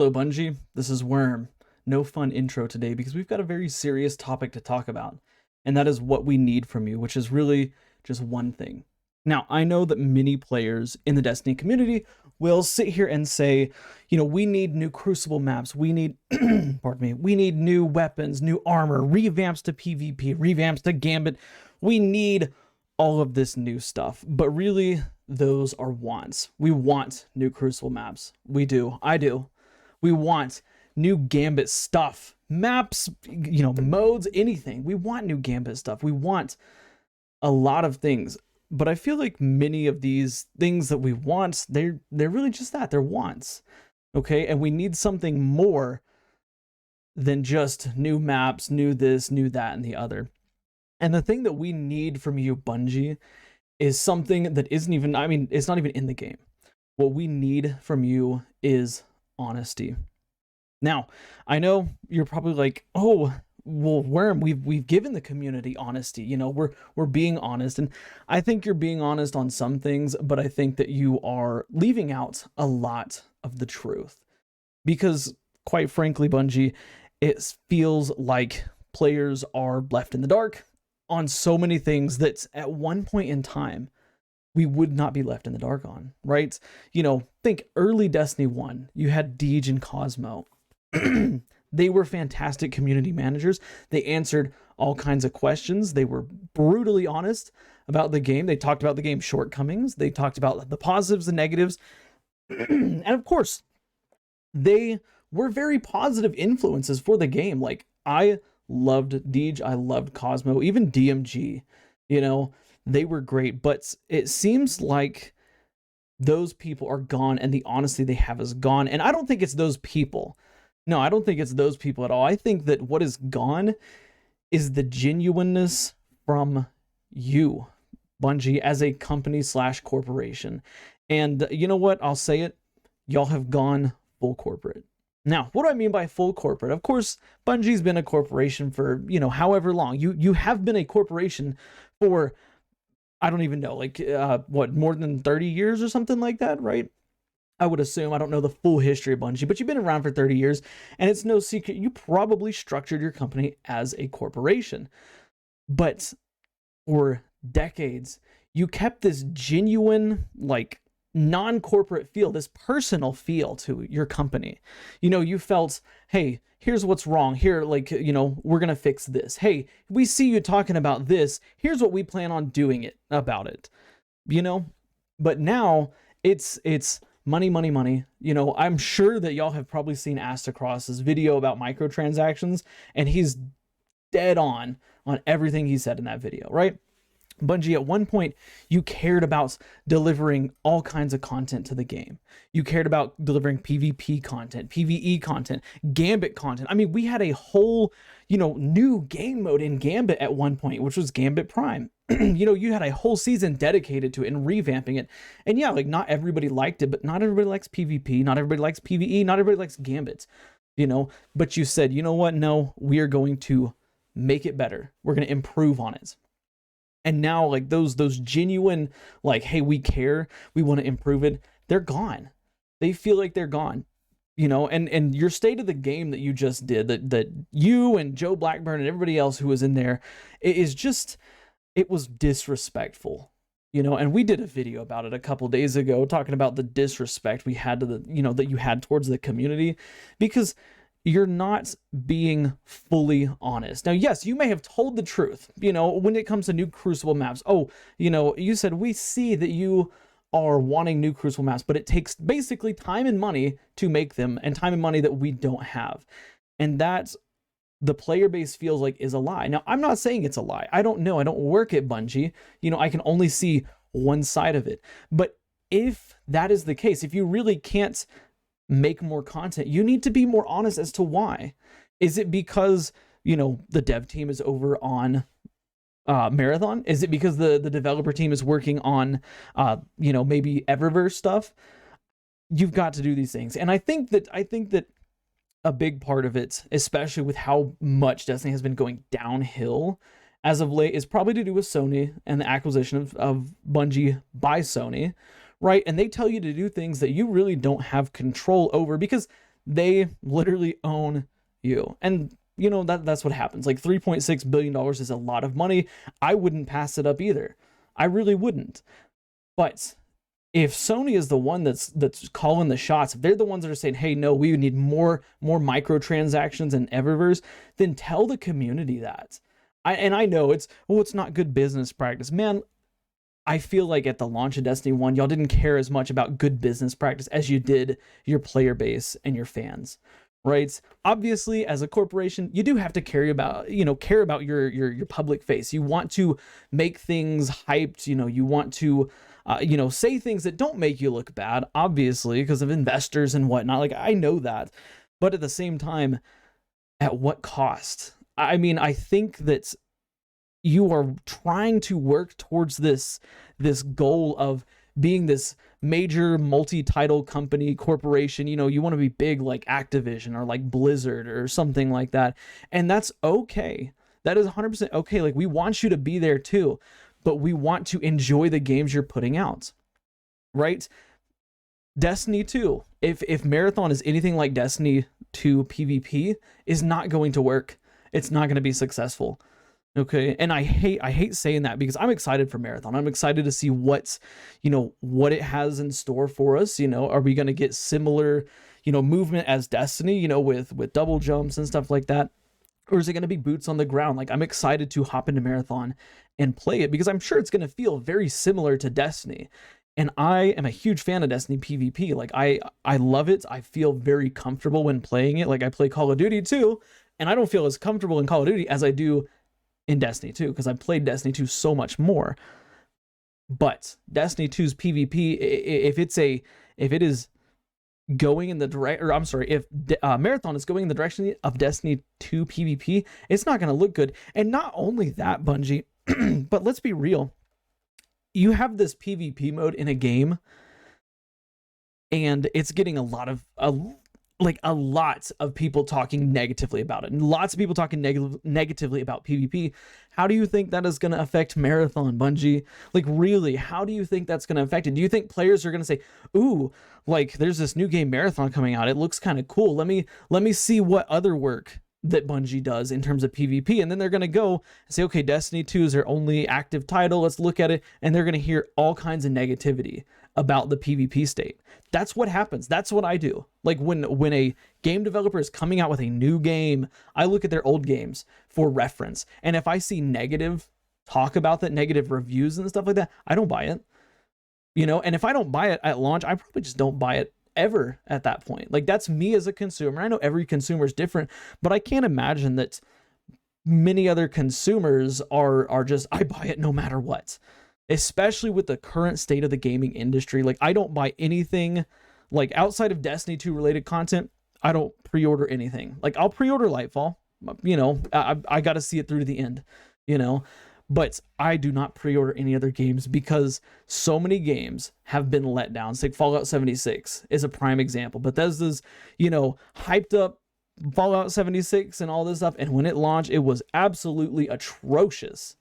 Hello, Bungie. This is Worm. No fun intro today because we've got a very serious topic to talk about, and that is what we need from you, which is really just one thing. Now, I know that many players in the Destiny community will sit here and say, we need new Crucible maps, we need, pardon me, we need new weapons, new armor, revamps to PvP, revamps to Gambit. We need all of this new stuff, but really, those are wants. We want new Crucible maps. We do. I do. We want new Gambit stuff, maps, modes, anything. We want new Gambit stuff. We want a lot of things. But I feel like many of these things that we want, they're really just that. They're wants. Okay? And we need something more than just new maps, new this, new that, and the other. And the thing that we need from you, Bungie, is something that isn't even, it's not even in the game. What we need from you is honesty. Now, I know you're probably like, oh, well, Worm, we've given the community honesty. We're being honest, and I think you're being honest on some things, but I think that you are leaving out a lot of the truth. Because, quite frankly, Bungie, it feels like players are left in the dark on so many things that at one point in time we would not be left in the dark on, right? Think early Destiny 1, you had Deej and Cosmo. They were fantastic community managers. They answered all kinds of questions. They were brutally honest about the game. They talked about the game's shortcomings. They talked about the positives and negatives. And of course, they were very positive influences for the game. Like, I loved Deej, I loved Cosmo, even DMG, they were great, but it seems like those people are gone and the honesty they have is gone. And I don't think it's those people. No, I don't think it's those people at all. I think that what is gone is the genuineness from you, Bungie, as a company / corporation. And you know what? I'll say it. Y'all have gone full corporate. Now, what do I mean by full corporate? Of course, Bungie's been a corporation for, however long. You have been a corporation for, I don't even know, more than 30 years or something like that, right? I would assume. I don't know the full history of Bungie, but you've been around for 30 years, and it's no secret you probably structured your company as a corporation. But for decades, you kept this genuine, non-corporate feel, this personal feel to your company. You felt, hey, here's what's wrong here, we're gonna fix this. Hey, we see you talking about this, here's what we plan on doing about it. But now it's money, money, money. I'm sure that y'all have probably seen Astacross's video about microtransactions, and he's dead on everything he said in that video, right? Bungie, at one point, you cared about delivering all kinds of content to the game. You cared about delivering PvP content, PvE content, Gambit content. We had a whole, new game mode in Gambit at one point, which was Gambit Prime. You had a whole season dedicated to it and revamping it. And yeah, not everybody liked it, but not everybody likes PvP, not everybody likes PvE, not everybody likes Gambit, But you said, you know what? No, we are going to make it better. We're going to improve on it. And now, those genuine, hey, we care, we want to improve it, they're gone. They feel like they're gone, and your state of the game that you just did, that you and Joe Blackburn and everybody else who was in there, it was disrespectful, and we did a video about it a couple days ago talking about the disrespect we had to that you had towards the community, because you're not being fully honest. Now, yes, you may have told the truth, when it comes to new Crucible maps. Oh, you said, we see that you are wanting new Crucible maps, but it takes basically time and money to make them, and time and money that we don't have. And that the player base feels like is a lie. Now, I'm not saying it's a lie. I don't know. I don't work at Bungie. I can only see one side of it. But if that is the case, if you really can't make more content, you need to be more honest as to why. Is it because the dev team is over on Marathon? Is it because the developer team is working on maybe Eververse stuff? You've got to do these things. And I think that a big part of it, especially with how much Destiny has been going downhill as of late, is probably to do with Sony and the acquisition of Bungie by Sony, right? And they tell you to do things that you really don't have control over, because They literally own you. And that's what happens. Like $3.6 billion is a lot of money. I wouldn't pass it up either. I really wouldn't. But if Sony is the one that's calling the shots, if they're the ones that are saying, hey, no, we need more microtransactions in Eververse, then tell the community that. I know it's not good business practice. Man, I feel like at the launch of Destiny 1, y'all didn't care as much about good business practice as you did your player base and your fans, right? Obviously, as a corporation, you do have to care about your public face. You want to make things hyped, you want to say things that don't make you look bad, obviously, because of investors and whatnot. Like, I know that. But at the same time, at what cost? I mean, I think that you are trying to work towards this goal of being this major multi-title company corporation. You want to be big like Activision or like Blizzard or something like that. And that's okay. That is 100% okay. Like, we want you to be there too, but we want to enjoy the games you're putting out, right? Destiny 2, if Marathon is anything like Destiny 2 PvP, is not going to work. It's not going to be successful. Okay, and I hate saying that because I'm excited for Marathon. I'm excited to see what it has in store for us. Are we going to get similar, movement as Destiny, with double jumps and stuff like that? Or is it going to be boots on the ground? Like, I'm excited to hop into Marathon and play it because I'm sure it's going to feel very similar to Destiny. And I am a huge fan of Destiny PvP. Like, I love it. I feel very comfortable when playing it. Like, I play Call of Duty too, and I don't feel as comfortable in Call of Duty as I do in Destiny 2 because I played Destiny 2 so much more. But Destiny 2's PvP, if it is going in the direct, or I'm sorry, if Marathon is going in the direction of Destiny 2 PvP, it's not going to look good. And not only that, Bungie, but let's be real, you have this PvP mode in a game, and it's getting a lot of people talking negatively about it, and lots of people talking negatively about PvP. How do you think that is going to affect Marathon, Bungie? Like, really, how do you think that's going to affect it? Do you think players are going to say, ooh, like, there's this new game Marathon coming out, it looks kind of cool, let me see what other work that Bungie does in terms of PvP, and then they're going to go and say, okay, Destiny 2 is their only active title, let's look at it, and they're going to hear all kinds of negativity about the PvP state. That's what happens. That's what I do. Like, when a game developer is coming out with a new game, I look at their old games for reference, and if I see negative talk about that, negative reviews and stuff like that, I don't buy it. And if I don't buy it at launch, I probably just don't buy it ever at that point. Like, that's me as a consumer. I know every consumer is different, but I can't imagine that many other consumers are just, I buy it no matter what. Especially with the current state of the gaming industry. Like, I don't buy anything, like, outside of Destiny 2 related content. I don't pre-order anything. Like, I'll pre-order Lightfall, I got to see it through to the end, but I do not pre-order any other games because so many games have been let down. It's like Fallout 76 is a prime example. Bethesda's, hyped up Fallout 76 and all this stuff, and when it launched, it was absolutely atrocious.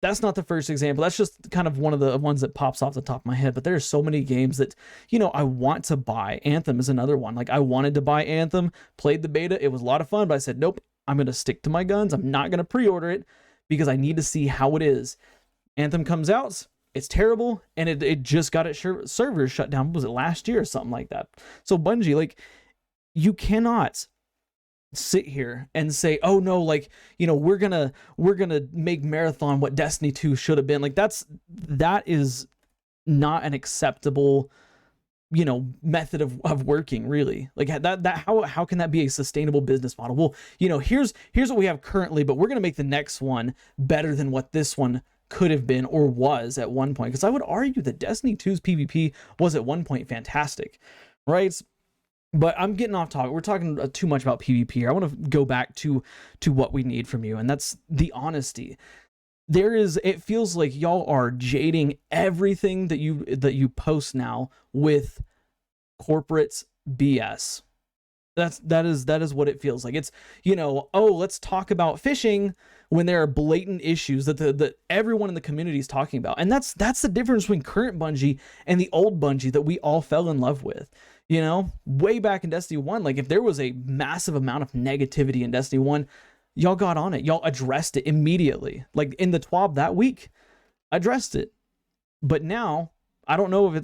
That's not the first example. That's just kind of one of the ones that pops off the top of my head. But there are so many games that, I want to buy. Anthem is another one. Like, I wanted to buy Anthem, played the beta. It was a lot of fun, but I said, nope, I'm going to stick to my guns. I'm not going to pre-order it because I need to see how it is. Anthem comes out, it's terrible, and it just got its servers shut down. What was it, last year or something like that? So Bungie, like, you cannot sit here and say, oh no, like, we're gonna make Marathon what Destiny 2 should have been. Like, that is not an acceptable method of working, really. Like, how can that be a sustainable business model? Well, here's what we have currently, but we're gonna make the next one better than what this one could have been or was at one point. Because I would argue that Destiny 2's PvP was at one point fantastic, right? But I'm getting off topic. We're talking too much about PvP here. I want to go back to what we need from you, and that's the honesty. It feels like y'all are jading everything that you post now with corporate BS. That is what it feels like. It's, oh, let's talk about fishing when there are blatant issues that everyone in the community is talking about. And that's the difference between current Bungie and the old Bungie that we all fell in love with. Way back in Destiny 1, like if there was a massive amount of negativity in Destiny 1, y'all got on it. Y'all addressed it immediately. Like in the TWAB that week, addressed it. But now, I don't know if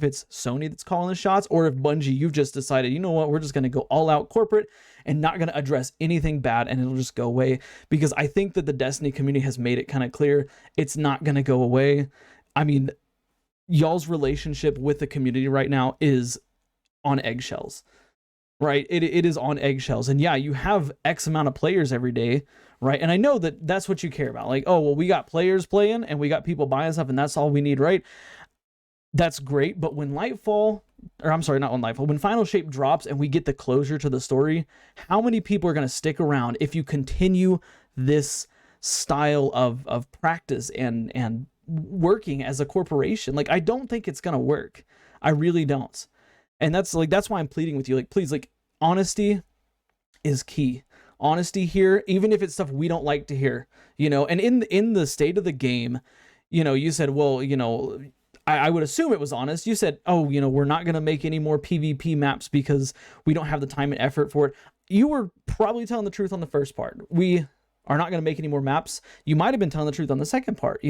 it's Sony that's calling the shots, or if Bungie, you've just decided, you know what, we're just going to go all out corporate and not going to address anything bad, and it'll just go away. Because I think that the Destiny community has made it kind of clear it's not going to go away. I mean, y'all's relationship with the community right now is on eggshells, right? It is on eggshells. And yeah, you have X amount of players every day, right? And I know that that's what you care about. Like, oh, well, we got players playing and we got people buying stuff, and that's all we need, right? That's great, but when when Final Shape drops and we get the closure to the story, how many people are going to stick around if you continue this style of practice and working as a corporation? Like, I don't think it's going to work. I really don't. And that's why I'm pleading with you. Like, please, like, honesty is key. Honesty here, even if it's stuff we don't like to hear, and in the state of the game, you said, well, I would assume it was honest. You said, oh, we're not going to make any more PvP maps because we don't have the time and effort for it. You were probably telling the truth on the first part. We are not going to make any more maps. You might have been telling the truth on the second part,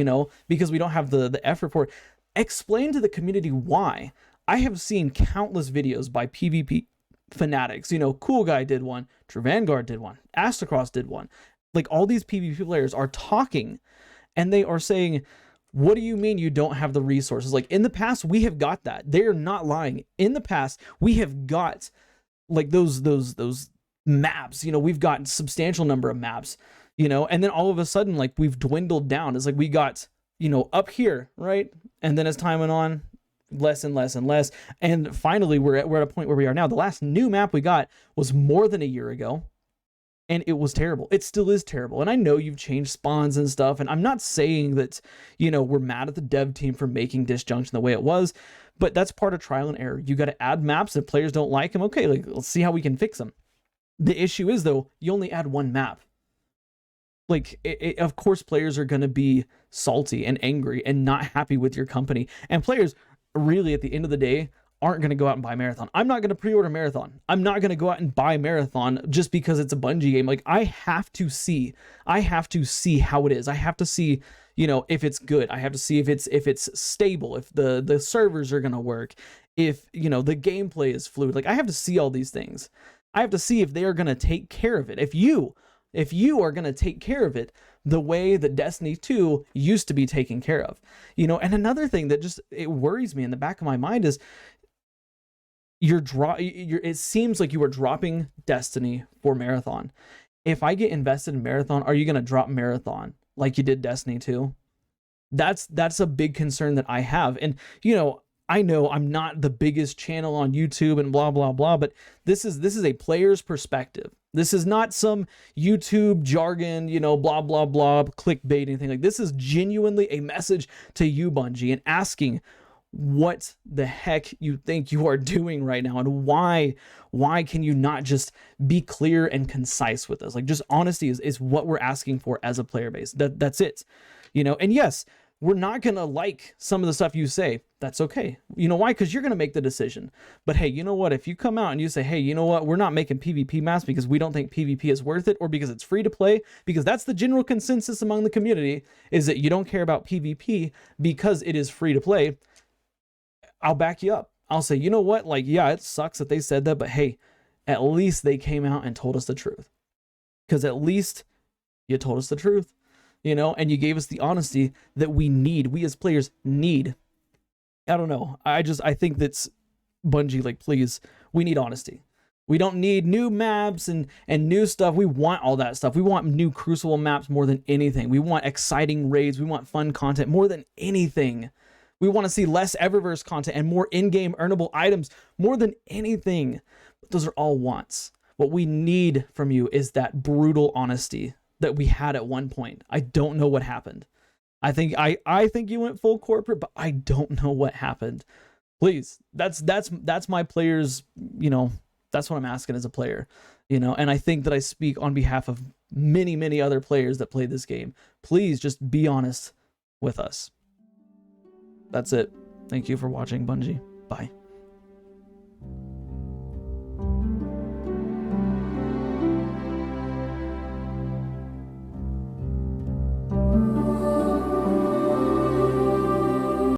because we don't have the effort for it. Explain to the community why. I have seen countless videos by PvP fanatics. Cool Guy did one, True Vanguard did one, Astacross did one. Like, all these PvP players are talking, and they are saying, what do you mean you don't have the resources? Like, in the past, we have got that. They're not lying. In the past, we have got like those maps. We've got a substantial number of maps, and then all of a sudden, like, we've dwindled down. It's like we got, up here, right? And then as time went on, less and less and less. And finally, we're at a point where we are now. The last new map we got was more than a year ago. And it was terrible. It still is terrible. And I know you've changed spawns and stuff. And I'm not saying that, we're mad at the dev team for making Disjunction the way it was. But that's part of trial and error. You got to add maps. If players don't like them, okay, like, let's see how we can fix them. The issue is, though, you only add one map. Like, of course, players are going to be salty and angry and not happy with your company. And players, really, at the end of the day, aren't going to go out and buy Marathon. I'm not going to pre-order Marathon. I'm not going to go out and buy Marathon just because it's a Bungie game. Like, I have to see how it is. I have to see, if it's good. I have to see if it's stable, if the servers are going to work, if, the gameplay is fluid. Like, I have to see all these things. I have to see if they are going to take care of it. If you are going to take care of it the way that Destiny 2 used to be taken care of, and another thing that just, it worries me in the back of my mind is, it seems like you are dropping Destiny for Marathon. If I get invested in Marathon, are you going to drop Marathon like you did Destiny 2? That's a big concern that I have. And, I know I'm not the biggest channel on YouTube and blah, blah, blah, but this is a player's perspective. This is not some YouTube jargon, blah, blah, blah, clickbait, anything. Like, this is genuinely a message to you, Bungie, and asking what the heck you think you are doing right now, and why can you not just be clear and concise with us? Like, just honesty is what we're asking for as a player base. That's it. And yes, we're not gonna like some of the stuff you say. That's okay. Why? Because you're gonna make the decision. But hey, you know what? If you come out and you say, hey, you know what? We're not making PvP maps because we don't think PvP is worth it, or because it's free to play, because that's the general consensus among the community, is that you don't care about PvP because it is free to play, I'll back you up. I'll say, you know what? Like, yeah, it sucks that they said that, but hey, at least they came out and told us the truth. Because at least you told us the truth, and you gave us the honesty that we need. We as players need. I don't know. I think that's Bungie, like, please, we need honesty. We don't need new maps and new stuff. We want all that stuff. We want new Crucible maps more than anything. We want exciting raids. We want fun content more than anything. We want to see less Eververse content and more in-game earnable items more than anything. But those are all wants. What we need from you is that brutal honesty that we had at one point. I don't know what happened. I think you went full corporate, but I don't know what happened. Please, that's my players, That's what I'm asking as a player, you know, and I think that I speak on behalf of many, many other players that play this game. Please just be honest with us. That's it. Thank you for watching, Bungie. Bye.